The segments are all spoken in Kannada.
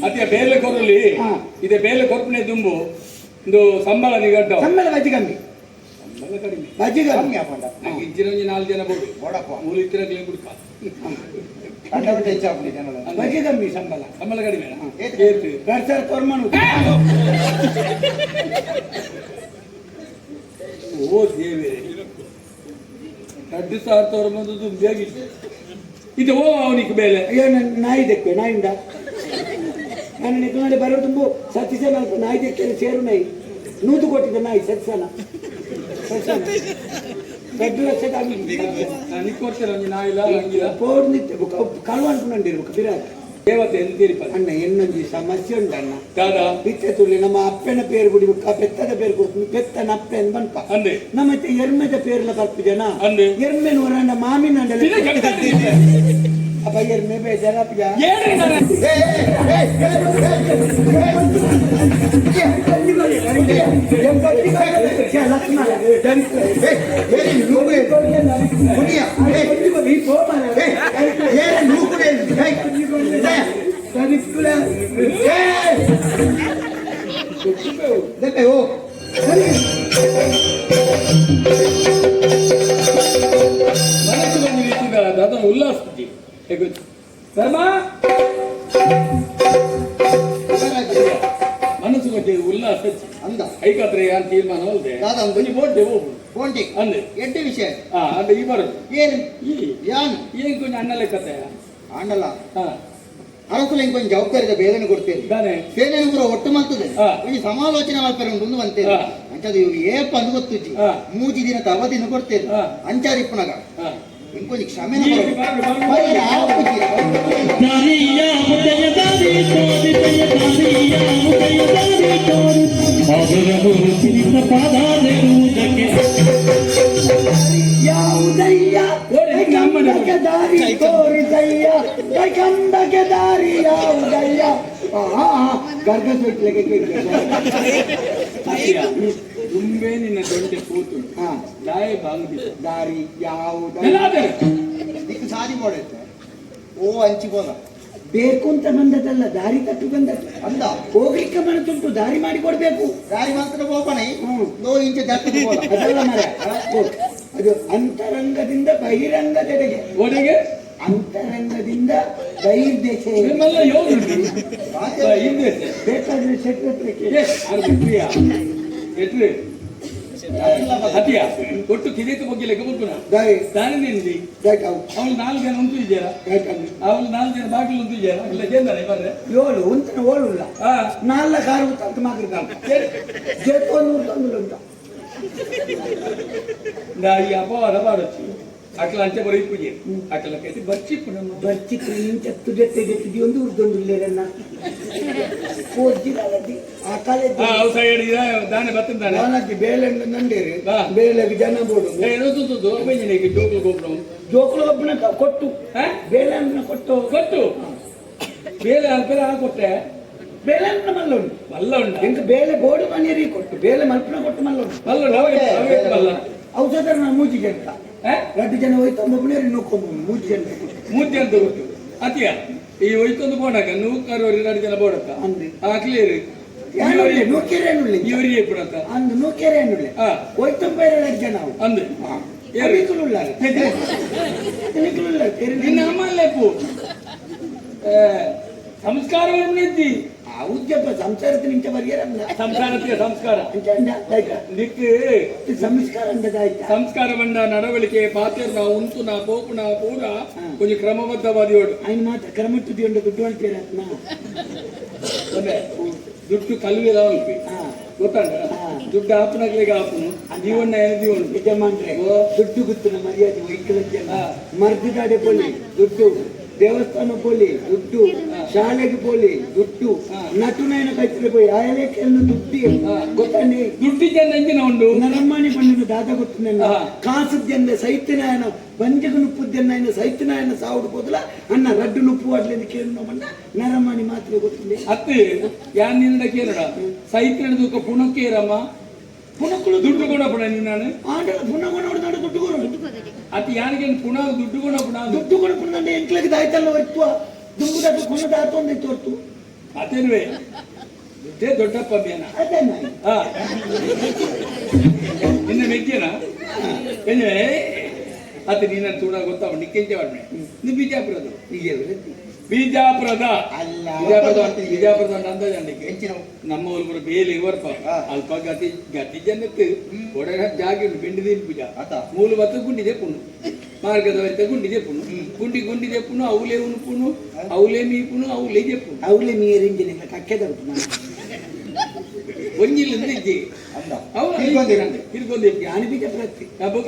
ಅತಿಯ ಬೇಲೆ ಕೊರಲಿ ಇದೆ ಬೇಲೆ ಕೊರಪನೆ ದುಂಬು ಇದು ಸಂಬಳ ನಿಗಡ್ಡ ಸಂಬಳ ಬಜ್ಜಿ ಕಮ್ಮಿ ಸಂಬಳ ಕಡಿಮೆ ಬಜ್ಜಿ ಕಮ್ಮಿ ನಂಗೆ ಇಂಚಿನ 4 ಜನ ಬೋಡು ಬೋಡಪ್ಪ ಮೂರು ಇತ್ತಿರಗ್ಲೇ ಬಿಡ್ಕ ಕಂಡಬಿಟ್ಟು ಹೆಚ್ಚಾಗ್ಲಿ ಜನರ ಬಜ್ಜಿ ಕಮ್ಮಿ ಸಂಬಳ ಕಡಿಮೆ ಏತು ಗರ್ಸರ್ ತೋರ್ಮನು ಓ ದೇವರೇ 2,000 ತೋರ್ಮಂದು ದುಂಬಿಯಾಗಿತ್ತು ಇದು ಓ ಅವನಿಗೆ ಬೇಲೆ ಅಯ್ಯೋ ನಾಯಿ ದೆಕ್ಕೆ ನಾಯಿಂದ ನಾನು ನಿಂತ್ಕೊಂಡು ಬರೋ ತುಂಬು ಸತ್ಯ ಸ್ವಲ್ಪ ನಾಯಿ ದೆಕ್ಕೆ ಸೇರು ನಾಯಿ ನೂತು ಕೊಟ್ಟಿದ್ದ ನಾಯಿ ಸತ್ಸನ 2 ಲಕ್ಷ ನನಗೆ ಕೊಡ್ತೀರ ನಾಯಿಲ್ಲ ಹಂಗಿಲ್ಲ ಪೋರ್ ನಿತ್ಯ ಕಳು ಅನ್ಕೊಂಡಿರ್ಬೇಕು ಬಿರಾಗ ದೇವತೆ ಎಂದಿರಿಪ ಅಣ್ಣ ಇನ್ನೊಂದು ಸಮಸ್ಯೆ ಉಂಟು ಅಣ್ಣ ದಾದಾ ಬಿತ್ತೆ ತುಳಿ ನಮ್ಮ ಅಪ್ಪನ ಪೇರು ಬಿಡಿಬೇಕ ಪೆತ್ತದ ಪೇರು ಕೊಡ್ತೀನಿ ಪೆತ್ತನ ಅಪ್ಪನ ಬನ್ಪ ಅಂದೆ ನಮ್ಮತ್ತೆ ಎರ್ಮೆದ ಪೇರ್ಲ ಬರ್ಪು ಜನ ಅಂದೆ ಎರ್ಮೆನ ಹೊರಂಡ ಮಾಮಿನ ಅಪ್ಪ ಎರ್ಮೆ ಬೇಜಾರ ದಾದಾ ಉಲ್ಲಾಸ ಮನಸ್ಸು ಬಗ್ಗೆ ಉಲ್ಲಾಸ ಅಂದ ಐಕಾತ್ರೆ ಯಾರು ತೀರ್ಮಾನ ಅಲ್ಲದೆ ಬೋಡ್ಡೆ ಹೋಗ್ಬಿಡು ಅಂದೆ ಎಡ್ಡೆ ವಿಷಯ ಅಂದ್ರೆ ಈ ಬರೋದು ಏನು ಯಾನು ಏನ್ ಕೊಂಚ ಅಣ್ಣ ಲೆಕ್ಕತೆ ಅಣ್ಣಲ್ಲ ಅರಸು ಕೊಂಚ ಜವಾಬ್ದಾರಿದ ಬೇಗನೆ ಕೊಡ್ತೇನೆ ಸೇನೆ ಕೂಡ ಒಟ್ಟು ಮಾಡ್ತದೆ ಈ ಸಮಾಲೋಚನೆ ಮಾಡ್ತಾರೆ ಒಂದು ಅಂತೇಳಿ ಅಂಚದು ಇವ್ರು ಏಪ ಅಂದು ಗೊತ್ತುಜ್ಜಿ 3 ದಿನದ ಅವಧಿನ ಕೊಡ್ತೇನೆ ಅಂಚಾರಿಪ್ಪನಾಗ ಇಂಕೊಂದು ಕ್ಷಮೆ ಯಾವುದಯ್ಯ ಕಂಬಕ್ಕೆ ದಾರಿ ತೋರಿಸಯ್ಯ ಕಂಬಕ್ಕೆ ದಾರಿ ಯಾವುದಯ್ಯ ಗರ್ಗ ತುಂಬೇ ನಿನ್ನ ದೊಡ್ಡ ಕೂತು ದಾಯ ಬಾಂಗಿ ದಾರಿ ಯಾವುದ ದಿಕ್ಕು ಸಾರಿ ಮಾಡುತ್ತೆ ಓ ಹಂಚಿಬೋದ ಬೇಕು ಅಂತ ಬಂದದಲ್ಲ ದಾರಿ ತಪ್ಪಿ ಬಂದದ್ದು ಅಂದ ಹೋಗ್ಲಿಕ್ಕೆ ಮನಸ್ಸುಂಟು ದಾರಿ ಮಾಡಿ ಕೊಡ್ಬೇಕು ದಾರಿ ಮಾತ್ರ ಹೋಗೋಣ 2 ಇಂಚು ಜಾಸ್ತಿ ಅದಲ್ಲ ಮರ ಅದು ಅಂತರಂಗದಿಂದ ಬಹಿರಂಗದೆಡೆಗೆ ಒಡೆಗೆ ಅಂತರಂಗದಿಂದ ಬಹಿರ್ದೇಶ ಬೇಕಾದ್ರೆ ಅತಿಯಾ ಒಟ್ಟು ಕಿರಿಯಕ್ಕೆ ಬಗ್ಗೆ ಲೆಕ್ಕ ಬರ್ಬೋಣ ದಾನಿನಿಂದಿ ಅವಳು 4 ಜನ ಉಂಟು ಇದ್ದಾರಾ ಅವಳು 4 ಜನ ಬಾಗಿಲು ಉಂಟು ಇದ್ದಾರಾ ಇಲ್ಲ ಕೇಂದ್ರೆ ಬರ್ರೆ 7 ಉಂಟು ಓಳುಲ್ಲ 4 ಕಾರು ಅಂತ ಮಾತಾಡ್ತಾರೆ ಉಂಟ ಈ ಅಪವಾದ ಮಾಡೊಚ್ಚಿ ಅಟ್ಲ ಅಂಚೆ ಬರೀ ಪೂಜೆ ಅಟ್ಲ ಕೈತಿ ಬರ್ಚಿಪ್ಪು ನಮ್ಮ ಬರ್ಚಿಪ್ಪು ನೀನು ಚತ್ತು ಜೊತೆ ಜೊತೆದಿ ಒಂದು ಉರ್ದೊಂದು ಇಲ್ಲೇರನ್ನ ಆ ಕಾಲೇ ದಾನೆ ಬರ್ತಂದಾನೆ ಅವನಕ್ಕೆ ಬೇಳೆ ನಂಡೇರಿ ಬೇಳೆಗೆ ಜನ ಬೋಡು ಜೋಕುಲು ಒಬ್ಬನ ಕೊಟ್ಟು ಬೇಳೆ ಅನ್ನ ಕೊಟ್ಟು ಬೇಳೆ ಅಲ್ಪರ ಕೊಟ್ಟೆ ಬೇಳೆ ಅನ್ನ ಮಲ್ಲ ಉಂಟು ಮಲ್ಲ ಉಂಟು ಎಂಕ ಬೇಳೆ ಬೋಡು ಮನೆಯರಿಗೆ ಕೊಟ್ಟು ಬೇಳೆ ಮಲ್ಪನ ಕೊಟ್ಟು ಮಲ್ಲ ಮಲ್ಲ ಔಷಧ ಮೂಜಿ ಜಂಟ 2 ಜನ ಹೋಯ್ತು ಒಬ್ಬನೇ ನೋಡ್ಕೊಂಬ 3 ಜನ ಅಂತ ಗೊತ್ತು ಅತಿಯ ಈ ಹೋಯ್ತೊಂದು ಬೋಡಕ 2 ಜನ ಬೋಡಕ್ಕ ಕ್ಲಿಯರ್ ಇವರಿಗೆ ಬಿಡತ್ತ ಅಂದು ನೂಕೆರೆ ಅನ್ನುಳ್ಳೆ ಹೋಯ್ತು ಬೇರೆ 2 ಜನ ಅಂದು ನಿನ್ನ ಅಮ್ಮಲ್ಲೇಪು ಸಂಸ್ಕಾರ ಉದ್ಯಪ ಸಂಸಾರಕ್ಕೆ ನಿಂಚ ಬರ್ಯಾರಲ್ಲ ಸಂಸಾರಕ್ಕೆ ಸಂಸ್ಕಾರ ದಿಕ್ಕು ಸಂಸ್ಕಾರ ಅಂದದಾಯ್ತು ಸಂಸ್ಕಾರ ಬಂಡ ನಡವಳಿಕೆ ಪಾತ್ರ ಉಂಟು ನಾ ಪೋಪು ನಾ ಪೂರ ಕೊಂಚ ಕ್ರಮಬದ್ಧವಾದಿಯೋಡು ఆయన ಮಾತ್ರ ಕ್ರಮ ತುದಿ ಉಂಟು ದುಡ್ಡು ಅಂತೀರ ದುಡ್ಡು ಕಲ್ವಿದ ಅಲ್ಪಿ ಗೊತ್ತಂಡ ದುಡ್ಡು ಆಪನಾಗ್ಲಿಗೆ ಆಪನು ಜೀವನ ಜೀವನ ಯಜಮಾನ್ರೆ ದುಡ್ಡು ಗೊತ್ತಿನ ಮರ್ಯಾದೆ ವೈಕಲ್ಯ ಮರ್ದಿದಾಡೆ ಪೋಲಿ ದುಡ್ಡು ದೇವಸ್ಥಾನ ಪೋಲಿ ದುಡ್ಡು ಶಾಲೆಗೆ ಪೋಲಿ ದುಡ್ಡು ನಟುನೈನ ಕೈತಲೆ ಪೋಯಿ ಆಯಲೇಕೆಯನ್ನು ದುಡ್ಡಿ ಗೊತ್ತಾನೆ ದುಡ್ಡಿದ್ದ ಎಂಜಿನ ಉಂಡು ನರಮ್ಮನಿ ಪಂಡಿತ ದಾದ ಗೊತ್ತಿನ ಕಾಸುದ್ಯಂದ ಸೈತ್ಯನಾಯನ ಪಂಜಗ ನುಪ್ಪುದ್ಯನ್ನ ಸೈತ್ಯನಾಯನ ಸಾವುಡು ಹೋದಲ ಅಣ್ಣ ರಡ್ಡು ನುಪ್ಪು ಅಡ್ಲಿಂದ ಕೇಳೋ ಮಣ್ಣ ನರಮ್ಮನಿ ಮಾತ್ರ ಗೊತ್ತಿದೆ ಅತ್ತು ಯಾನ್ ನಿಂದ ಕೇಳಡ ಸೈತ್ಯನ ದೂಕ ಪುಣಕ್ಕೇರಮ್ಮ ಪುಣಕ್ಕಳು ದುಡ್ಡು ಕೊಡ ಪುಣ ನಾನು ಆಂಡ ಪುಣ ಕೊಡ ದುಡ್ಡು ಕೊಡ ಅತಿ ಯಾನಿಗೆ ಪುಣ ದುಡ್ಡು ಕೊಡ ಪುಣ ದುಡ್ಡು ಕೊಡ ಪುಣ ಎಂಟ್ಲಕ್ಕೆ ದಾಯ್ತಲ್ಲ ಹೊರ್ತು ದುಂಬುದ ಕುಣದ ಆತೊಂದು ತೋರ್ತು ಅದೇನುವೆ ಇದೇ ದೊಡ್ಡಪ್ಪ ಅಭಿಯಾನ ಇನ್ನ ಮೆಜ್ಜನ ಅತ್ತೆ ನೀನ ತೂಡ ಗೊತ್ತಾವ ನಿಕ್ಕೆಂಜೆ ಮಾಡ್ಮೆ ನೀ ಬಿಜಾಪುರದ ಬಿಜಾಪುರದ ಅಲ್ಲ ಬಿಜಾಪುರದ ಅಂದಾಜ ನಮ್ಮ ಊರು ಕೂಡ ಬೇಲಿ ಇವರ್ಪ ಅಲ್ಪ ಗತಿ ಗತಿ ಜನಕ್ಕೆ ಒಡಗ ಜಾಗ ಬೆಂಡಿದೀನಿ ಪೂಜ ಮೂಲ ಬತ್ತ ಗುಂಡಿದೆ ಪುಣ್ಣು ಮಾರ್ಗದ ವೈತ ಗುಂಡಿದೆ ಪುಣ್ಣು ಗುಂಡಿದೆ ಪುಣ್ಣು ಅವಲೇ ಉಣುಪುಣ್ಣು ಅವಲೇ ಮೀಪುಣ್ಣು ಅವಲೇ ಜೆಪ್ಪುಣ್ಣು ಅವಲೇ ಮೀರಿಂಜಿನ ಕಕ್ಕೆದ ಒಂಜಿಲಿಂದ ಇದ್ದಿ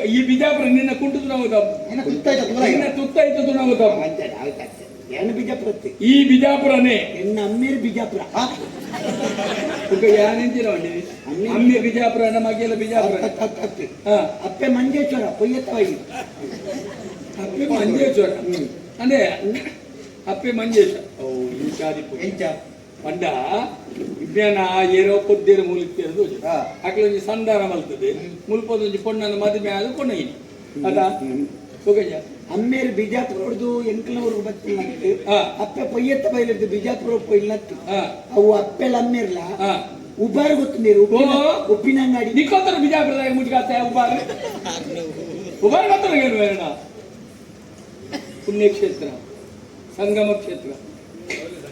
ಈ ಬಿಜಾಪುರ ನಿನ್ನ ಕುಂಟು ನಾವು ತುತ್ತಾಯ್ತು ನಾವು ಈ ಬಿಜಾಪುರನೇ ಎನ್ನ ಅಮ್ಮೇರು ಬಿಜಾಪುರ ಯಾನೆಂಜಿರ ಅಮ್ಮೆ ಬಿಜಾಪುರ ನಮಗೆಲ್ಲ ಬಿಜಾಪುರ ಅಪ್ಪೆ ಮಂಜೇಶ್ವರ ಪೊಯ್ಯತ್ತವಾಗಿ ಅಪ್ಪೆ ಮಂಜೇಶ್ವರ ಅಂದ್ರೆ ಅಪ್ಪೆ ಮಂಜೇಶ್ವರ ಪಂಡ ವಿಜ್ಞಾನ ಏರೋ ಕೊದ್ದೇರು ಮೂಲಿಕ್ತಿರೋದು ಅಕ್ಲೊಂಜಿ ಸಂಧಾನ ಮಲ್ತದೆ ಮುಲ್ಪದೊಂಜಿ ಪೊಣ್ಣನ ಮದುವೆ ಆದ ಕೊನೆಯಿ ಅದಾ ಹೋಗಯ್ಯ ಅಮ್ಮೇರು ಬಿಜಾಪುರ ಹೊಡೆದು ಎಂಕಲವ್ರಿಗೆ ಬರ್ತಿಲ್ಲ ಅಪ್ಪೆ ಪೊಯ್ಯತ್ತ ಬೈಲಿದ್ದು ಬಿಜಾಪುರ ಪೊಯ್ಲತ್ತು ಅವು ಅಪ್ಪೆಲ್ಲ ಅಮ್ಮೇರ್ಲ ಉಬಾರ್ ಗೊತ್ತು ನೀರು ಉಪ್ಪಿನಂಗಾಡಿ ನಿಕ್ಕೋತರ ಬಿಜಾಪುರದಾಗ ಮುಚ್ಚಾತ ಉಬಾರ್ ಗೊತ್ತರ ಏನು ಬೇಡ ಪುಣ್ಯಕ್ಷೇತ್ರ ಸಂಗಮ ಕ್ಷೇತ್ರ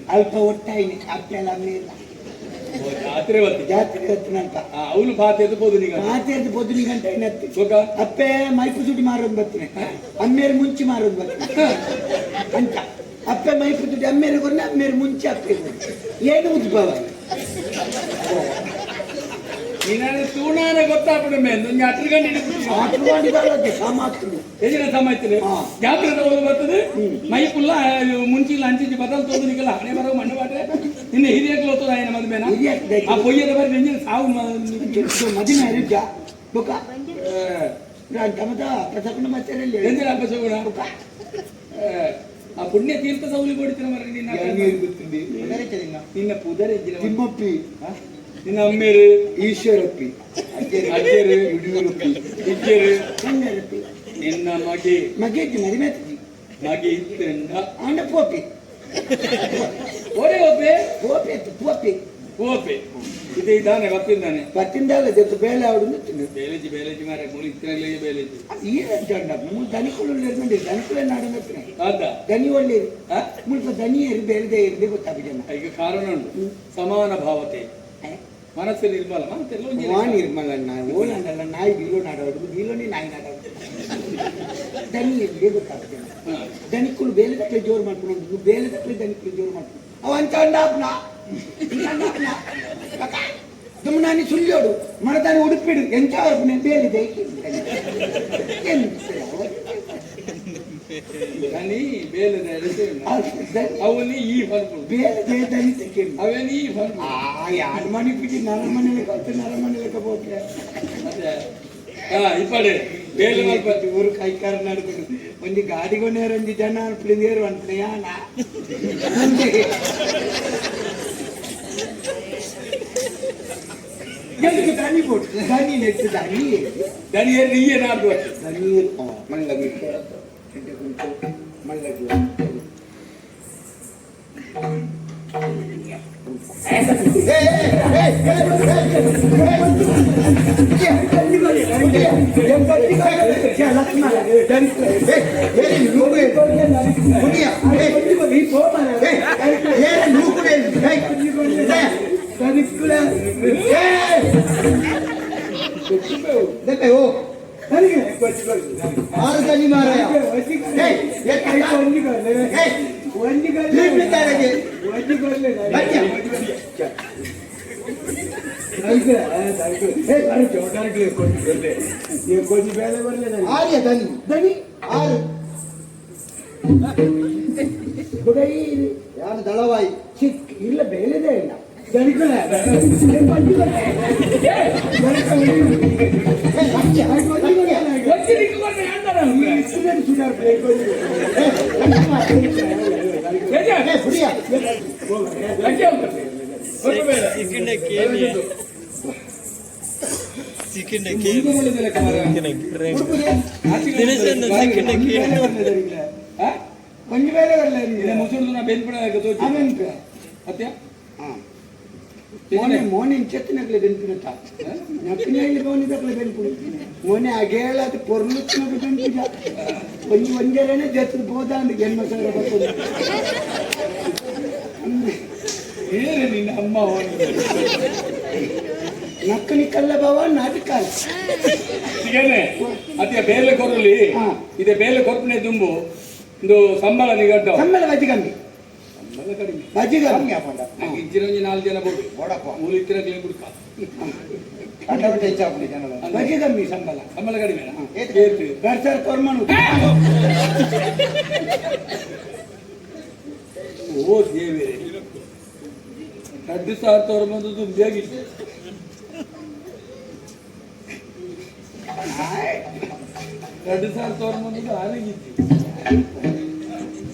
ಅಲ್ಪ ಒಟ್ಟಾಯಿನಿ ಅಪ್ಪೆಲ್ಲ ಅಮ್ಮೇರ್ಲ ಜಾತ್ರೆ ಹೊತ್ತಿನಂತ ಅವಳು ಪಾತೆ పొద్దునిగంట అప్పే మైపు చుట్టి మారోದು ಬರ್ತೀನಿ ಅಮ್ಮೇರು ಮುಂಚೆ ಮಾರೋದು ಬರ್ತೀನಿ ಅಂತ ಅಪ್ಪೆ ಮೈಪು ದುಡ್ಡು ಅಮ್ಮೇರು ಕೊನೆ ಅಮ್ಮೇರು ಮುಂಚೆ ಅಪ್ಪೆ ಏನು ಉದ್ಭವ ತೂಣಾನೆ ಗೊತ್ತಾಗ್ಬಿಡ ಜಾತ್ರೆ ಬರ್ತದೆ ಮೈಪುಲ್ಲ ಮುಂಚಿಲ್ಲ ಅಂಚಿ ಬದಲು ತೋದನಿಗೆಲ್ಲ ಹಣೆ ಬರೋ ಮಣ್ಣು ಬಾಟ್ರೆ ನಿನ್ನೆ ಹಿರಿಯಕ್ಕೆ ಹೋಗ್ತದ ఆయన ಮದುವೆನ ಆ ಪೊಯ್ಯದ ಬರೀ ನೆಂಜಿನ ಸಾವು ಮದಿನ ಇರುತ್ತ ಬುಕ ಪ್ರಸನ್ನ ಮಚ್ಚರಲ್ಲಿ ಎಂದಿನ ಅಪಸಗುಣ ಆ ಪುಣ್ಯ ತೀರ್ಥ ಸೌಲಿ ಕೊಡ್ತೀರ ಮರ ನಿನ್ನ ಪುದರ್ ತಿಮ್ಮಪ್ಪಿ ನಿನ್ನ ಅಮ್ಮೇರು ಈಶ್ವರಪ್ಪಿ ಅಜ್ಜರು ಇಜ್ಜರು ನಿನ್ನ ಮಗೆ ಮದಿಮೆ ಮಗೆ ಇತ್ತಂಡ ಆಂಡ ಪೋಪಿ ಓರೆ ಓಪೆ ಪೋಪಿ ಪೋಪಿ ಓಪೆ ಇದು ಇದ್ದಾನೆ ಬತ್ತಿಂದಾಲ ಜೊತೆ ಬೇಳೆ ಆವಡು ಬೇಲೆಜಿ ಮಾರ ಮೂಲ ಇತ್ತಿನಾಗಲೇ ಬೇಲೆಜಿ ಏನಂತ ದನಿಗಳು ದನಿಗಳೇ ನಾಡಂಗತ್ತಿನ ಅದ ದನಿ ಒಳ್ಳೆಯದು ಮುಲ್ಪ ದನಿ ಇರು ಬೇರೆದೇ ಇರದೆ ಗೊತ್ತಾಗ ಈಗ ಕಾರಣ ಉಂಟು ಸಮಾನ ಭಾವತೆ ಮನಸ್ಸು ನಿರ್ಮಲ ನಿರ್ಮಲ ಓಲಂಡಲ್ಲ ನಾಯಿ ಬೀಲೋ ನಾಡೋದು ಬೀಲೋನಿ ನಾಯಿ ನಾಡೋದು ದನಿ ಇರದೆ ಗೊತ್ತಾಗ ದನಿಕುಲು ಬೇಲೆ ತಕ್ಕಲೆ ಜೋರು ಮಾಡ್ಕೊಂಡು ಬೇಲೆ ತಕ್ಕಲೆ ದನಿಕುಲು ಜೋರು ಮಾಡ್ಕೊಂಡು ಅವ ಅಂತ ದುಮ್ಮನಾನಿ ಸುಳ್ಯೋಡು ಮನದಾನಿ ಉಡುಪಿಡು ಎಂಚ ಬೇಲಿದೆ ಅವನಿ ಈ ಬೇಲಿದೆ ದನಿ ತೆಕ್ಕೆ ಅವನಿ ಈ ಯಾರು ಮನೆ ಬಿಟ್ಟು ನನ್ನ ಮನೇಲಿ ಕಲ್ತು ನನ್ನ ಮನೇಲಿ ಹೋಗ್ರೆ ಇಪ್ಪಡೆ ಬೇಲೆ ಮಲ್ಪತ್ತಿ ಊರು ಕೈಕಾರ ನಡ್ಕೊಂಡು ಒಂದು ಗಾಡಿಗೊಂಡೇರು ಒಂದು ಜನ ಅನ್ಪಿಡಿದೇರು ಅನ್ಪಡೆ ಯಾನ ఎందుకు దాన్ని పోటు దాన్ని నెట్టు దాని నీయే నాకు దాన్ని మళ్ళీ అంటే కొంచెం మళ్ళీ ಆರು ಮಾರಾಯ ಆರ್ಯ ದನಿ ದನಿ ಆರು ಯಾರು ದಳವಾಯಿ ಚಿಕ್ಕ ಇಲ್ಲ ಬೇಲೆದೇ ಇಲ್ಲ ದನಿಗಳ ಮುಸುಳಿದು ನಾ ಬೆನ್ಪಡ ಅತ್ಯ ಮೋನೆ ಚೆತ್ತಿನಗ್ಲೆ ಬೆನ್ಪಿಡುತ್ತ ನಕ್ಕಿನಲ್ಲಿ ಮೋನಿದಕ್ಲೆ ಬೆನ್ಪುಡು ಮೋನೆ ಅಗೇಳ ಅದು ಪೊರ್ಲುತ್ತಿನದು ಬೆನ್ಪಿದ ಒಂಜರನೆ ಜತ್ತದು ಬೋದ ಅಂದ್ ಜನ್ಮ ಸಾವಿರ ಬರ್ತದೆ ಏನೇ ನಿನ್ನ ಅಮ್ಮ ನಕ್ಕನಿ ಕಲ್ಲ ಬಾವ ನಾಟಕ ಸಿಗೇನೆ ಅತಿಯ ಬೇಲೆ ಕೊರಲಿ ಇದೆ ಬೇಲೆ ಕೊರ್ಪನೆ ದುಂಬು ಒಂದು ಸಂಬಳ ನಿಗಡ್ಡ ಸಂಬಳ ಬಜ್ಜಿ ಕಮ್ಮಿ ಸಂಬಳ ಕಡಿಮೆ ಬಜ್ಜಿ ಕಮ್ಮಿ ಹಾಕೊಂಡ ಇಂಚಿನ 4 ಜನ ಬೋದು ಓಡಪ್ಪ ಮೂಲಿತ್ತಿನ ಕ್ಲೀನ್ ಕುಡ್ಕ ಕಂಡಬಿಟ್ಟು ಹೆಚ್ಚಾಗ್ಬಿಡಿ ಜನ ಬಜ್ಜಿ ಕಮ್ಮಿ ಸಂಬಳ ಕಡಿಮೆ ಏತು ಗರ್ಸರ್ ಕೊರ್ಮನು ಓ ದೇವರೇ 2,000 ತೋರ್ಮಂದು ದುಂಬಿಯಾಗಿತ್ತು 2,000 ತೋರ್ಮಂದು ಆನೆಗಿತ್ತು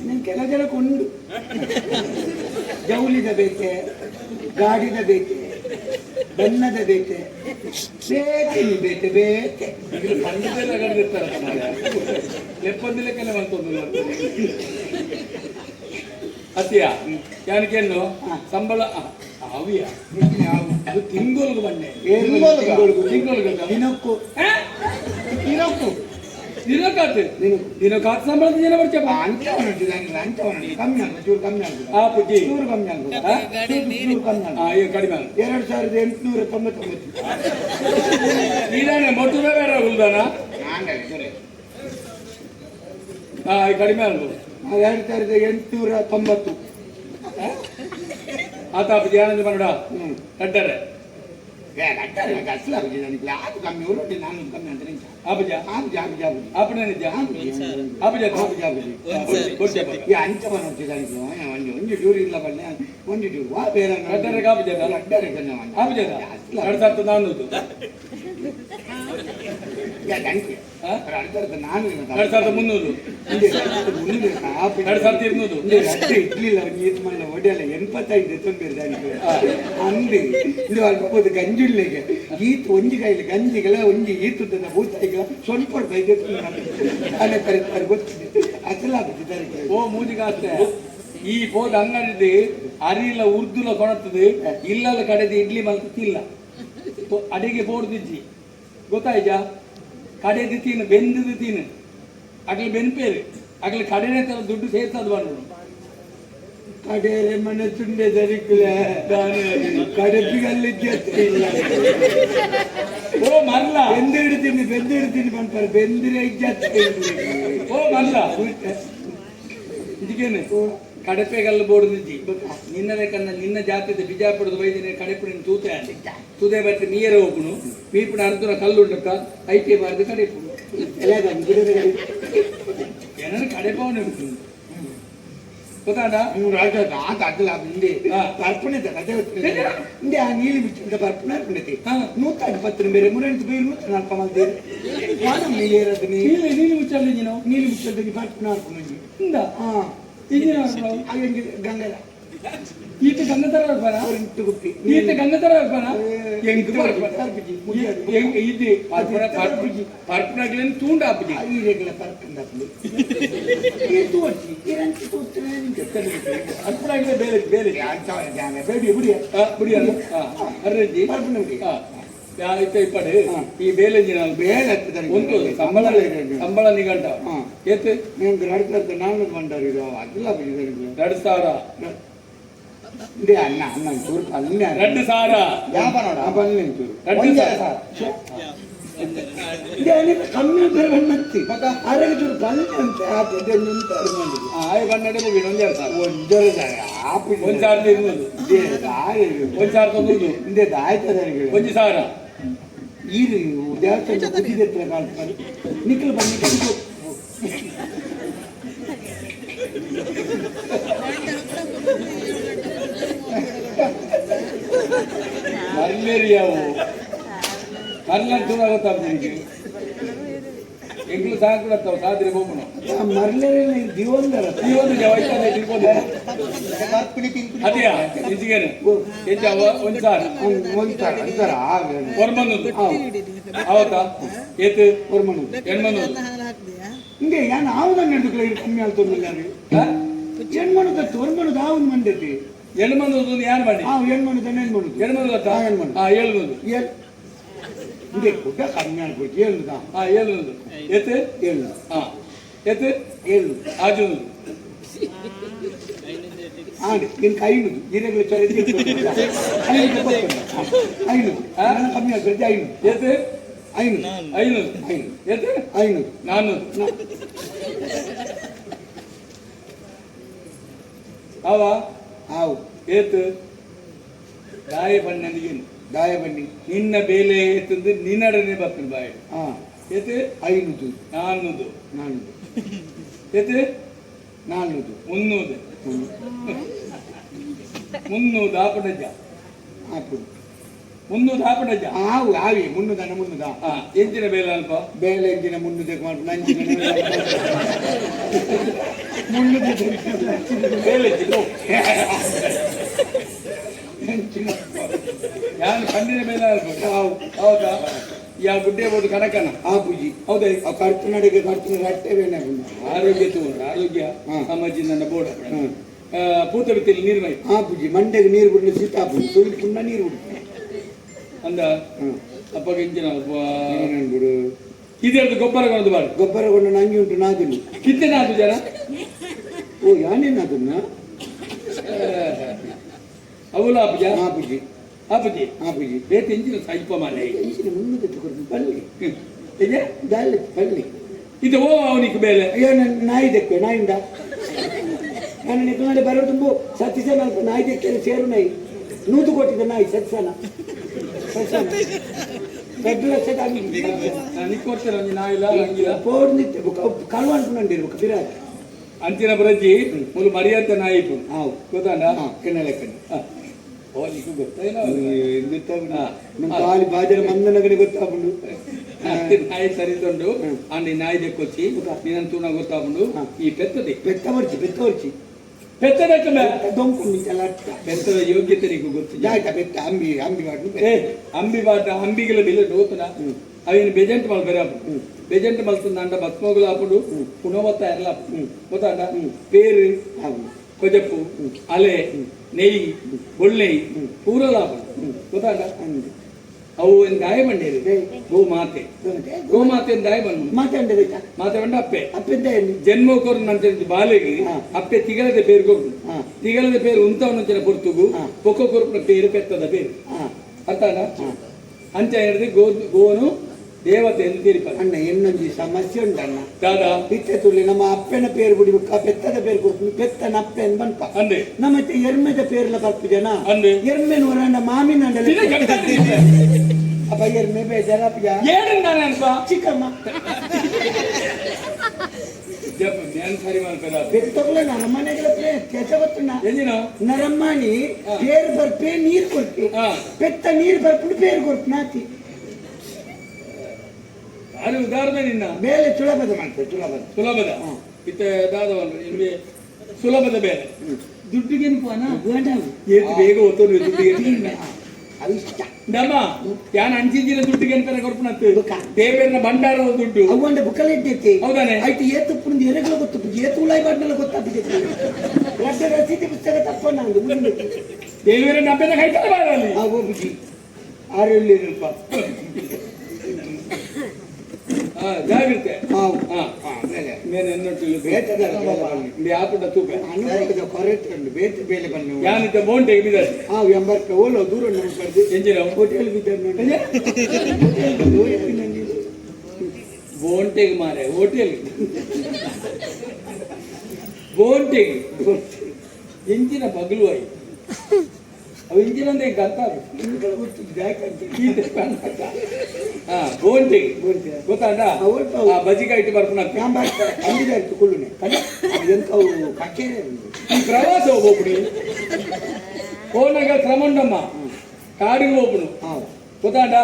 ನಾನು ಕೆಲ ಜನ ಕೊಂಡು ಜೌಲಿದ ಬೇಕೆ ಗಾಡಿದ ಬೇಕೆ ಬಣ್ಣದ ಬೇಕೆ ಬೇಕೆ ಬೇಕೆ ಪಂಡಿತೆಲ್ಲ ಕಡಿದಿರ್ತಾರೆ ಲೆಪ್ಪಂದಿಲೆಕ್ಕನೆ ಬಂತೊಂದು ಅತಿಯ ಯಾನಕೇನು ಸಂಬಳ ಅವಿಯ ಅದು ತಿಂಗಳಿಗೆ ಬನ್ನೆ ದಿನಕ್ಕೂ ದಿನಕ್ಕಾತು ದಿನಕ್ಕಾತು ಸಂಬಳದ ಜನ ಬರ್ಚಪ್ಪ ಕಮ್ಮಿ ಆಗ ಚೂರು ಕಮ್ಮಿ ಆಗುದು ಆ ಪುಜ್ಜಿ ಚೂರು ಕಮ್ಮಿ ಆಗುದು ಕಡಿಮೆ 2,899 ನೀನೇ ಮೊಟ್ಟು ಬೇರೆ ಹುಲ್ದಾನ ಕಡಿಮೆ ಆಗ್ಬೋದು 2,890 ಆತ ಪುಜ್ಜಿ ಆನಂದ ಮನೋಡ ಕಟ್ಟರೆ ಒಡೆಯಲ್ಲ 85 ತೊಂದರೆ ಅಂದು ಇದು ಅಲ್ಪ ಗಂಜುಳ್ಳಿಗೆ ಈತು ಒಂಜಿ ಕೈಲಿ ಗಂಜಿಗಳ ಒಂಜಿ ಈತುದ ಭೂತಾಯಿಗಳ ಸ್ವಲ್ಪ ಗೊತ್ತಿದೆ ಅಸಲಾಗುತ್ತೆ ಓ ಮೂಜಿಗಾಸ್ತೆ ಈ ಬೋದ ಅಂಗಡಿದು ಅರಿಲ ಉರ್ದುಲ ಕೊಣತದು ಇಲ್ಲದ ಕಡೆದು ಇಡ್ಲಿ ಮಲ್ತಿಲ್ಲ ಅಡಿಗೆ ಬೋಡ್ದಿಜ್ಜಿ ಗೊತ್ತಾಯ್ಜ ಕಡೆದು ತಿನ್ನು ಬೆಂದದು ತಿನ್ನು ಅಗ್ಲಿ ಬೆನ್ಪೇರು ಅಗ್ಲಿ ಕಡೆನೇ ತರ ದುಡ್ಡು ಸೇರ್ತದ ಬಂದ್ರು ಕಡೆಯರೆ ಮನೆ ತುಂಡೆ ದರಿಕುಲ ಕಡಪಿಗಲ್ಲಿ ಇಲ್ಲ ಓ ಮರ್ಲ ಬೆಂದಿಡ್ತೀನಿ ಬಂತಾರೆ ಬೆಂದಿರೆ ಓ ಮರ್ಲ ಇದಕ್ಕೇನು ಕಡಪೆಗಲ್ಲ ಬೋಡ್ದಿಜ್ಜಿ ನಿನ್ನದೇ ಕನ್ನ ನಿನ್ನ ಜಾತಿದ ಬಿಜಾಪುರದ ವೈದ್ಯನೇ ಕಡೆಪುಡಿನ ತೂತೆ ಆಡಿ ತೂತೆ ಬಟ್ಟೆ ನೀರ ಹೋಗುನು ಮೀಪಿನ ಅರ್ಧನ ಕಲ್ಲುಂಡಕ್ಕ ಐಟಿ ಬಾರ್ದು ಕಡೆಪುಡು ಏನಾದ್ರು ಕಡೆಪವನು ಗೊತ್ತಾಡ ಬರ್ಪಣೆ ಹಿಂದೆ ಆ ನೀಲಿ ಬಿಚ್ಚಿಂದ ಬರ್ಪಣೆ ಹಾಕೊಂಡೈತಿ 120 ಬೇರೆ 380 140 ನೀಲಿ ಮುಚ್ಚಲ್ಲಿ ನೀನು ನೀಲಿ ಮುಚ್ಚಲ್ದಾಗ ಬರ್ಪಣೆ ಹಾಕೊಂಡು ಹಿಂದ ಗಂಗಲ ಈತ ಗಂಗತರ ಗುಪ್ಪಿ ಈತ ಗಂಗತರ ಇದು ಪರ್ಪನಾಗ್ಲೇನು ತೂಂಡ ಹಾಪಿ ಈರೆಗಳ ಪರ್ಪಂದ ಅರ್ಪಣಾಗ್ಲೇ ಬೇರೆ ಬೇರೆ ಬಿಡಿ ಅರ್ರಜ್ಜಿ ಇಪ್ಪಡು ಈ ಬೇಲೆ ಒಂದು ಸಂಬಳ ನಿಗಂಟ ಏತ್ ನಾನು ಬಂಡಾರು ಅದೆಲ್ಲ 2,000 ಅನ್ನ ಅನ್ನ ಚೂರು ಅಲ್ಲ 2,000 ಕಮ್ಮಿ ಬಣ್ಣತ್ತಿ ಅರಗೆ ಚೂರು ಕಲ್ಲ ಅಂತ ಆಯ ಬಣ್ಣಡೆ ಮುಗಿನ 1,000 ಇರ್ಬೋದು 1,000 ಹಿಂದೆ ದಾಯ್ತದ 1,000 ಇದು ದೇವಸ್ಥಾನ ಕುದಿದೆತ್ರ ಕಾಲ್ತಾರೆ ನಿಖಲ್ ಬನ್ನಿ ಮಲ್ಲೇರಿಯಾವು ಮರ್ಲ ಗೊತ್ತಾಗ್ತದೆ ಎಂಗ್ಳು ಸಾಕು ಸಾದ್ರೆ ಹೋಗೋಣ ಮರ್ಲೇರಿಯ ದಿವಂದರ ಅದೇಯಾ ನಿಜಿಗೇನು ಒಂದ್ಸಾರ ಹೊರ್ಮನ್ನದು ಹೌದಾ ಏತು ಹೆಣ್ಮನ್ನದು ಹಿಂಗೆ ಯಾನು ಆವುದ ನಡೆದುಕೊಳ್ಳಿ ಕಮ್ಮಿ ಆಗ್ತೊಂದಿಲ್ಲ ಹೆಣ್ಮಣ್ಣು ತತ್ತು ಹೊರ್ಮಣ್ಣದು ಆವುದ್ ಮಂಡೈತಿ ಎಣ್ಮಂದು ಒಂದು ಯಾರು ಮಾಡಿ ಹೆಣ್ಮಣದು ಎಣ್ಮಂದು ಗೊತ್ತಾ ಹೆಣ್ಮಣು ಏಳ್ಮಂದು ಇದೇ ಕೂಡ ಕಮ್ಮಿ ಅನ್ಕೊಳ್ತಿ ಹೇಳುದ ಏಳ್ಮಂದು ಎತ್ತು ಹೇಳು ಎತ್ತು ಹೇಳು ಆಜು ನಿನ್ ಐನೂರು ಈರೆಗಳು ಐನೂರು ಕಮ್ಮಿ ಆಗ್ತದೆ ಐನೂರು ಎತ್ತು ಐನೂರು ಐನೂರು ಎತ್ತು ಐನೂರು 400 ಅವ ಹಾವು ಏತು ದಾಯ ಬಣ್ಣನಿಗೇನು ದಾಯ ಬನ್ನಿ ನಿನ್ನ ಬೇಲೆ ಏತಂದ್ರೆ ನಿನ್ನಡನೆ ಬರ್ತೀನಿ ಬಾಯಿ ಏತು 500 400 ಏತು 400 300 ಆಪಡಜ್ಜ ಹಾಕು 300 ಆಪಡಜ್ಜ ಹಾವು ಹಾವಿ 300 ಎಂಚಿನ ಬೇಲೆ ಅಲ್ಪ ಬೇಲೆ ಎಂಚಿನ 300 ಮಾಡ್ಬಿಟ್ಟು ನಂಚಿನ ಬೇಲೆ ಯಾರು ಕಣ್ಣಿನ ಬೇಲೆ ಅಲ್ಪ ಹೌದಾ ಯಾವ ಗುಡ್ಡೆ ಬೋದು ಕನಕನ ಆ ಪೂಜಿ ಹೌದಾ ಆ ಕರ್ತನ ನಡಿಗೆ ಕರ್ತನ ರಟ್ಟೆವೇನೆ ಆರೋಗ್ಯ ತಗೊಂಡ್ರೆ ಆರೋಗ್ಯ ಅಮ್ಮಾಜಿ ನನ್ನ ಬೋರ್ಡ್ ಪೂತ ಬಿತ್ತಿಲಿ ನೀರು ಮೈ ಆ ಪೂಜಿ ಮಂಡೆಗೆ ನೀರು ಬಿಡಲಿ ಸೀತಾ ಪೂಜಿ ಸುಳ್ಳು ಪುಣ್ಣ ನೀರು ಬಿಡ್ತು ಅಂದ ಅಪ್ಪಗೆ ಇಂಜಿನ ಬಿಡು ಇದೆರಡು ಗೊಬ್ಬರಗೊಂಡು ಬಾಳು ಗೊಬ್ಬರಗೊಂಡು ನಂಗೆ ಉಂಟು ನಾದಿಲ್ಲ ಕಿತ್ತನೆ ಆತು ಜನ ಓ ಯಾನೇನು ಅದನ್ನ ಅವಲ ಅಪ್ಪಜ ಆಪುಜಿ ಅಪ್ಪಜಿ ಆಪುಜಿ ಬೇತೆ ಇಂಜಿನ ಸ್ವಲ್ಪ ಮಾಲೆ ಇಂಚಿನ 300 ತಗೊಳ್ತೀನಿ ಬಳ್ಳಿ ಇದೆ ದಾಳಿ ಬಳ್ಳಿ ಇದು ಓ ಅವನಿಗೆ ಬೇಲೆ ಅಯ್ಯೋ ನನ್ನ ನಾಯಿ ದೆಕ್ಕೆ ನಾಯಿಂದ ನಾನು ನಿಕ್ಕನಾಡಿ ಬರೋ ತುಂಬ ಸತ್ಯಸ ನಾಲ್ಕು ನಾಯಿ ದೆಕ್ಕೆ ಸೇರು ನಾಯಿ 100 ಕೊಟ್ಟಿದ್ದ ನಾಯಿ ಸತ್ಸನ ದೊಡ್ಡ ಲಕ್ಷ ನಿಕ್ಕೋಡ್ತಾರೆ ಒಂದು ನಾಯಿಲ್ಲ ಹಂಗಿಲ್ಲ ಪೋಡ್ ನಿತ್ತೆ ಕಳು ಅನ್ಕೊಂಡಿರ್ಬೇಕು ಬಿರಾಜ್ ಅಂಚಿನ ಬರಜ್ಜಿ ಮುಲು ಮರಿಯಂತ ನಾಯಿ ಇಪ್ಪು ಹಾವು ಗೊತ್ತಾಂಡ ಕೆಣ್ಣಲೆಕ್ಕಂಡು ಓ ನೀಕು ಗೊತ್ತಾಯಿಲ್ಲ ನಮ್ಮ ಕಾಲಿ ಬಾಜರ ಮಂದನಗಡೆ ಗೊತ್ತಾಗ್ಬಿಡು ನಾಯಿ ಸರಿದುಂಡು ಅಂಡಿ ನಾಯಿ ದೆಕ್ಕೊಚ್ಚಿ ನೀನಂತೂ ನಾ ಗೊತ್ತಾಗ್ಬಿಡು ಈ ಪೆತ್ತದೆ ಬೆತ್ತವರ್ಚಿ ಪೆತ್ತದ ದೊಂಕು ಪೆತ್ತದ ಯೋಗ್ಯತೆ ನೀಕು ಗೊತ್ತು ಜಾಯ್ತಾ ಬೆತ್ತ ಅಂಬಿ ಬಾಟು ಅಂಬಿ ಬಾಟ ಅಂಬಿಗಳ ಬೆಲೆ ಡೋತನ ಅವೇನು ಬೆಜೆಂಟ್ ಮಲ್ ಬೇರೆ ಬೆಜೆಂಟ್ ಮಲ್ತಂದ ಅಂಡ ಬಸ್ಮೋಗುಲು ಹಾಕೊಂಡು ಪುನವತ್ತ ಎಲ್ಲ ಗೊತ್ತಾಂಡ ಪೇರು ಕೊಜಪ್ಪು ಅಲೆ ನೆಯ್ಯಿ ಬೊಳ್ಳೆಯಿ ಪೂರಲ ಗೊತ್ತಾಂಡ ಅವು ಏನು ಗಾಯ ಬಂಡೇರು ಗೋಮಾತೆ ಗಾಯ ಬಂದು ಮಾತೆ ಬಂಡ ಅಪ್ಪೆ ಜನ್ಮಕೋರು ನನ್ನ ಬಾಲೆಗೆ ಅಪ್ಪೆ ತಿಗಳದ ಪೇರು ಕೊಟ್ಟು ತಿಗಳದ ಪೇರು ಉಂತವನ್ನ ಪೊರ್ತುಗು ಪೊಕ್ಕ ಕೊರಪನ ಪೇರು ಪೆತ್ತದ ಪೇರು ಅರ್ಥ ಅಂಚ ಹೇಳಿದ್ರೆ ಗೋನು ದೇವತೆ ಎಂದು ತೀರ್ಪಾರೆ ಅಣ್ಣ ಇನ್ನೊಂದು ಸಮಸ್ಯೆ ಉಂಟಣ್ಣ ದಾದಾ ಬಿತ್ತೆ ತುಳಿ ನಮ್ಮ ಅಪ್ಪನ ಪೇರು ಬಿಡಿಬೇಕು ಪೆತ್ತದ ಪೇರು ಕೊಡ್ತೀನಿ ಪೆತ್ತನ ಅಪ್ಪನ ಬನ್ಪ ಅಂದೆ ನಮ್ಮತ್ತೆ ಎರ್ಮೆದ ಪೇರ್ಲ ಬರ್ತಿದ್ದೇನಾ ಅಂದೆ ಎರ್ಮೆನ ಹೊರಂಡ ಮಾಮಿನ ಅಪ್ಪ ಎರ್ಮೆ ಬೇಜಾರಪ್ಪ ಏನಿಂದಾನೆ ಅನ್ಪ ಚಿಕ್ಕಮ್ಮ ಸರಿ ಮಾಡ್ತಾರ ಬೆತ್ತೊಗ್ಲ ನಮ್ಮ ಮನೆಗಳ ಕೆಸವತ್ತುಣ್ಣ ಎಂಜಿನ ನರಮ್ಮನಿ ಪೇರು ಬರ್ಪೆ ನೀರು ಕೊಡ್ತಿ ಪೆತ್ತ ನೀರು ಬರ್ಬಿಟ್ಟು ಪೇರು ಕೊಡ್ತು ನಾತಿ ಅದು ಉದಾಹರಣೆ ನಿನ್ನ ಬೇಲೆ ಸುಲಭದ ಮಾಡ್ತೇವೆ ಸುಲಭದ ಇತ್ತ ದಾದವಲ್ಲ ನಿಮಗೆ ಸುಲಭದ ಬೇರೆ ದುಡ್ಡಿಗೆ ಏತು ಬೇಗ ಓದ್ತೋದು ದುಡ್ಡಿಗೆ ಅವಿಷ್ಟ ನಮ್ಮ ಯಾನ್ ಅಂಚಿಂಚಿನ ದುಡ್ಡಿಗೆ ಅಂತಾನೆ ಕೊಡ್ಪಣತ್ತು ದೇವೇರ್ನ ಭಂಡಾರದ ದುಡ್ಡು ಅವಂಡ ಬುಕ್ಕಲ ಇಟ್ಟೈತಿ ಹೌದಾನೆ ಆಯ್ತು ಏತು ಪುಂದು ಎರೆಗಳು ಗೊತ್ತು ಏತು ಉಳಾಯಿ ಬಾಡ್ನೆಲ್ಲ ಗೊತ್ತಾಗ್ತೈತಿ ರಡ್ಡ ರಸೀದಿ ಪುಸ್ತಕ ತಪ್ಪಣ್ಣ ಅಂದು ದೇವೇರ ನಬ್ಬೆನ ಕೈತಾರೆ ಬಾರಲ್ಲಿ ಆಗೋ ಬುಜಿ ಆರಲ್ಲಿ ರೂಪ ಜಾಗ್ರತೆ ಮೇಲೆ ಆಪುಟ ತೂಕ ಕೊರೆಟ್ಟು ಬೇತೆ ಬೇಲೆ ಬನ್ನಿ ಯಾನಿದ್ದ ಬೋಂಟೆಗೆ ಬಿದ್ದಾರೆ ಎಂಬರ್ಕ ಓಲೋ ದೂರ ನಡ್ಬಾರ್ದು ಎಂಜಿನ ಹೋಟೆಲ್ ಬಿದ್ದ ಬೋಂಟೆಗೆ ಮಾರೆ ಹೋಟೆಲ್ ಬೋಂಟೆಗೆ ಎಂಜಿನ ಬಗಲು ಆಯಿ ಅವು ಇಂಜಿನ ಅಂದ್ರೆ ಗಂತ ಬೋಂಟೆಗೆ ಗೊತ್ತಾಂಡ ಬಜಿಕಾಯಿ ಇಟ್ಟು ಬರ್ಪುಣ ಅಂದಿದಾಯ್ತು ಕುಳ್ಳುನೆ ಎಂತ ಕಕ್ಕೇನೆ ಈ ಪ್ರವಾಸ ಹೋಗ್ಬಿಡಿ ಹೋನಾಗ ಕ್ರಮಂಡಮ್ಮ ಕಾಡಿಗೆ ಹೋಗ್ಬಿಡು ಗೊತ್ತಾಂಡ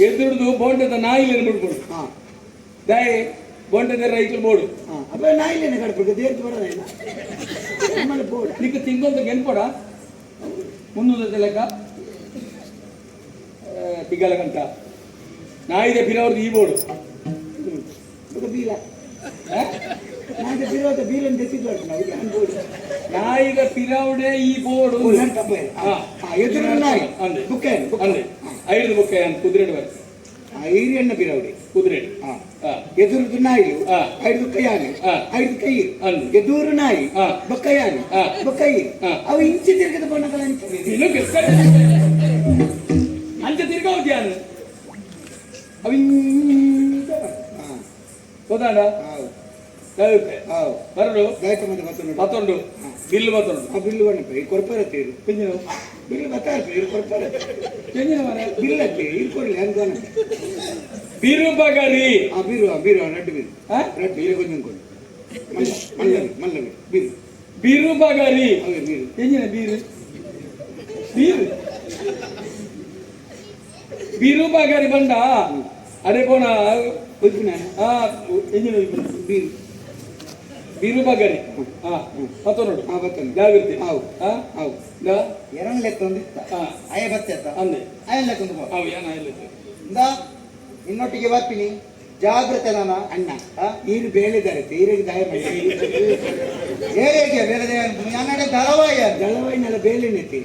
ಎದುರುದು ಬೋಂಟದ ನಾಯಿಲೇನು ಬಿಡ್ಬಿಡು ದಾಯಿ ಬೋಂಟದ ರೈತರು ಬೋಡು ಅಪ್ಪ ನಾಯಿಲೇನೆ ಕಡ್ಬೇಕು ದೇರ್ತು ಬರೋದೇನ ಬೋಡು ನಿಕ್ಕ ತಿಂಗೊಂದು ಗೆನ್ಪೋಡ 300 ಲೆಕ್ಕ ತಿಂಗಳ ಗಂಟ ನಾಯಿದೆ ಫಿರವ್ರದ್ದು ಈ ಬೋರ್ಡು ಬೀಲ ನಾಳೆ ವಿರೋಧ ಬೀರನ್ನು ತೆತ್ತಿದ್ದು ನಾವು ಅನ್ಬೋದು ನಾಯಿಗ ಪಿರವಡೆ ಈ ಬೋರ್ಡು ಎದುರು ನಾಯಿ ಅಂದೆ ಬುಕ್ಕೆ ಅಂದೆ ಐದು ಬುಕ್ಕೆ ಅಂತ ಕುದುರೆಡು ಬರ್ತಿ ಹಿರಿಯಣ್ಣ ಬಿರವಡಿ ಕುದುರೆಡು ಎದುರುದು ನಾಯಿ ಐದು ಕೈಯಾನೆ ಐದು ಕೈ ಎದುರು ನಾಯಿ ಬೊಕ್ಕಯ್ಯಾನೆ ಬೊಕ್ಕೈ ಅವು ಇಂಚೆ ತಿರುಗದ ಬಣ್ಣಗಳ ಅಂಚೆ ತಿರ್ಗ ಹೋದ್ಯಾನು ಅವಿ ಹೋದಾಡ ಬರಡು ಮತ್ತೊಂದು ಬಿಲ್ಲು ಮತ್ತೊಂದು ಬಿಲ್ಲು ಬಣ್ಣ ಕೊರಪರತ್ತೆ ಬಿಲ್ಲು ಬತ್ತಾರ ಕೊರಪರ ಬಿಲ್ಲಕ್ಕೆ ಇರ್ಕೊಡ್ಲಿ ಅನ್ಕೋಣ ಬೀರು ಬಗರಿ ಬೀರು ರೆಡ್ ಬೀರು ರೆಡ್ ಬೀರು ಕೊಂಚ ಮಲ್ಲವಿ ಬೀರು ಬೀರು ಬಗರಿ ಬೀರು ಎಂಜಿನ ಬೀರು ಬೀರು ಬೀರು ಬಗರಿ ಬಂಡ ಅಡೆ ಪೋಣ ಎಂಜಿನ ಬೀರು ಬೀರು ಬಗರಿ ಮತ್ತೊಂದು ಜಾಗೃತಿ ಎರಡ್ ಲೆಕ್ಕ ಒಂದಿತ್ತ ಅಯ ಬತ್ತ ಅಂದೆ ಅಯ ಲೆಕ್ಕ ಒಂದು ಅವು ಏನ ಹೇಳಿದ್ದು ಇನ್ನೊಟ್ಟಿಗೆ ಬರ್ತೀನಿ ಜಾಗ್ರತೆ ನಾನ ಅಣ್ಣ ಈಗ ಬೇಳೆದಾರೆ ತೀರಿಗೆ ದಾಯ ಹೇಗೆ ಬೇರೆ ದಳವಾಯಿನೆಲ್ಲ ಬೇಲೆ ನೆತ್ತಿ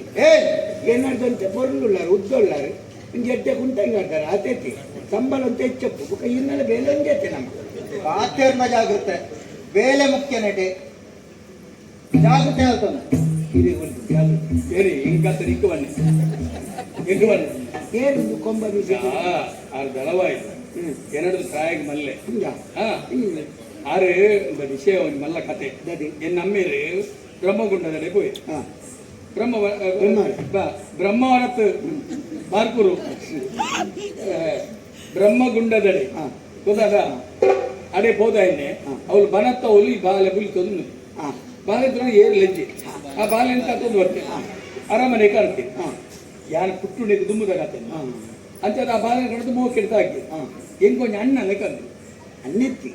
ಏನಾಡ್ದಂತೆ ಬೊರ್ಲುಳ್ಳಾರು ಉದ್ದೊಳ್ಳಾರು ಜಡ್ಡೆ ಕುಂಟಂಗೆ ಆಡ್ತಾರೆ ಆತೈತಿ ಸಂಬಳ ಅಂತ ಹೆಚ್ಚಪ್ಪು ಇನ್ನೆಲ್ಲ ಬೇಲೆ ಒಂದೈತೆ ನಮ್ಮ ಆತೇರ್ನ ಜಾಗ್ರತೆ ಬೇಲೆ ಮುಖ್ಯ ನೆಟೆ ಜಾಗ್ರತೆ ಹೇಳ್ತಾನೆ ಇದು ಒಂದು ಜಾಗೃತಿ ಬೇರೆ ಹಿಂಗತ್ತ ಇಕ್ಕು ಬನ್ನಿ ಎಂಟು ಬನ್ನಿ ಏನು ಕೊಂಬರು ಆರು ದಳವಾಯಿ ಎರಡು ಪ್ರಾಯಕ್ಕೆ ಮಲ್ಲೆ ಆರು ವಿಷಯ ಒಂದು ಮಲ್ಲ ಕತೆ ಎನ್ ನಮ್ಮೇಲೆ ಬ್ರಹ್ಮಗುಂಡದಲ್ಲಿ ಹೋಯ್ ಬ್ರಹ್ಮವರತ್ ಬಾರ್ಕೂರು ಬ್ರಹ್ಮಗುಂಡದಲ್ಲಿ ಹೋದಾಗ ಅಡೆ ಹೋದಾಯ್ನೆ ಅವಳು ಬನತ್ತ ಅವಳು ಬಾಲೆ ಬುಲ್ತೊಂದು ಬಾಲೆ ಏರು ಲಜ್ಜೆ ಆ ಬಾಲೆಯನ್ನು ತಗೊಂಡು ಬರ್ತೇನೆ ಅರಮನೆ ಕಾಣ್ತೀನಿ ಯಾರು ಪುಟ್ಟುಣಿಗೆ ದುಮ್ಮದಾಗತ್ತೇನೆ ಅಂತ ಆ ಬಾಲೆ ಕಳೆದು ಮೂವಕ್ಕೆ ಕೆಡ್ತಾ ಹಾಕಿ ಹೆಂಗ್ ಕೊಂಚ ಅಣ್ಣ ಕಂಡು ಅನ್ನೆತ್ತಿ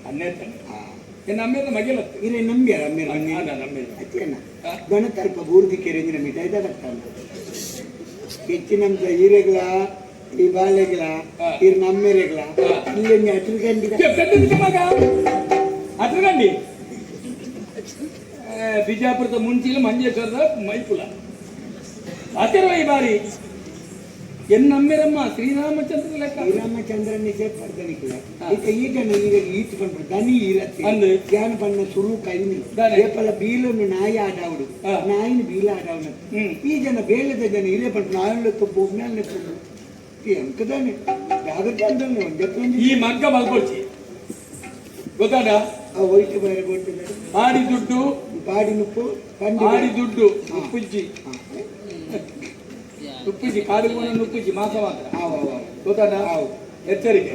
ನಮ್ಮೇಲೆ ಮಗಿಲತ್ತು ಇರೇ ನಂಬ್ಯಾರ ಅಚ್ಚೇನ ಗಣತಲ್ಪ ಬೂರ್ದಿ ಕೆರೆಂಜಿನ ಮಿಠಾಯಿ ತಗತ್ತಾನ ಹೆಚ್ಚಿನ ಹೀರೆಗಳ ಈ ಬಾಳೆಗಳ ಈ ನಮ್ಮೆರೆಗಳ ಇಲ್ಲಿ ಅಟ್ರಗಂಡಿ ಬಿಜಾಪುರದ ಮುಂಚಿಲ ಮಂಜೇಶ್ವರದ ಮೈಪುಲ ಅತಿರುವ ಈ ಬಾರಿ ಎನ್ನಮ್ಮೆರಮ್ಮ ಶ್ರೀರಾಮಚಂದ್ರ ಲೆಕ್ಕ ಶ್ರೀರಾಮಚಂದ್ರನೇ ಸೇರ್ಪಡ್ದನಿಕ್ಕಿಲ್ಲ ಈಗ ಈತ್ಕೊಂಡ್ರು ದನಿ ಇರತ್ತೆ ಜ್ಞಾನ ಬಣ್ಣ ಸುರು ಕೈನಿ ರೇಪಲ ಬೀಲನ್ನು ನಾಯಿ ಆಡಾವಡು ನಾಯಿನ ಬೀಲ ಆಡಾವಣ ಈ ಜನ ಬೇಲದ ಜನ ಇಲ್ಲೇ ಪಟ್ಟು ನಾಳೆ ತೊಬ್ಬು ಒಮ್ಮೆಲ್ಲೆ ತೊಂದು ಅಂಕದಾನೆ ಜಾಗ್ರತೆ ಅಂದ್ರೆ ಒಂದು ಈ ಮಗ್ಗ ಮಲ್ಕೊಳ್ಸಿ ಗೊತ್ತಾಡ ವೈಟ್ ಬೇರೆ ಕೊಟ್ಟಿದ್ದಾರೆ ಬಾಡಿ ದುಡ್ಡು ಬಾಡಿ ನುಪ್ಪು ಬಾಡಿ ದುಡ್ಡು ಉಪ್ಪುಜ್ಜಿ ಉಪ್ಪಿಜಿ ಕಾಡಿಗೆ ನುಪ್ಪಿಜಿ ಮಾಸ ಮಾತ್ರ ಗೊತ್ತಾಡ ಎಚ್ಚರಿಕೆ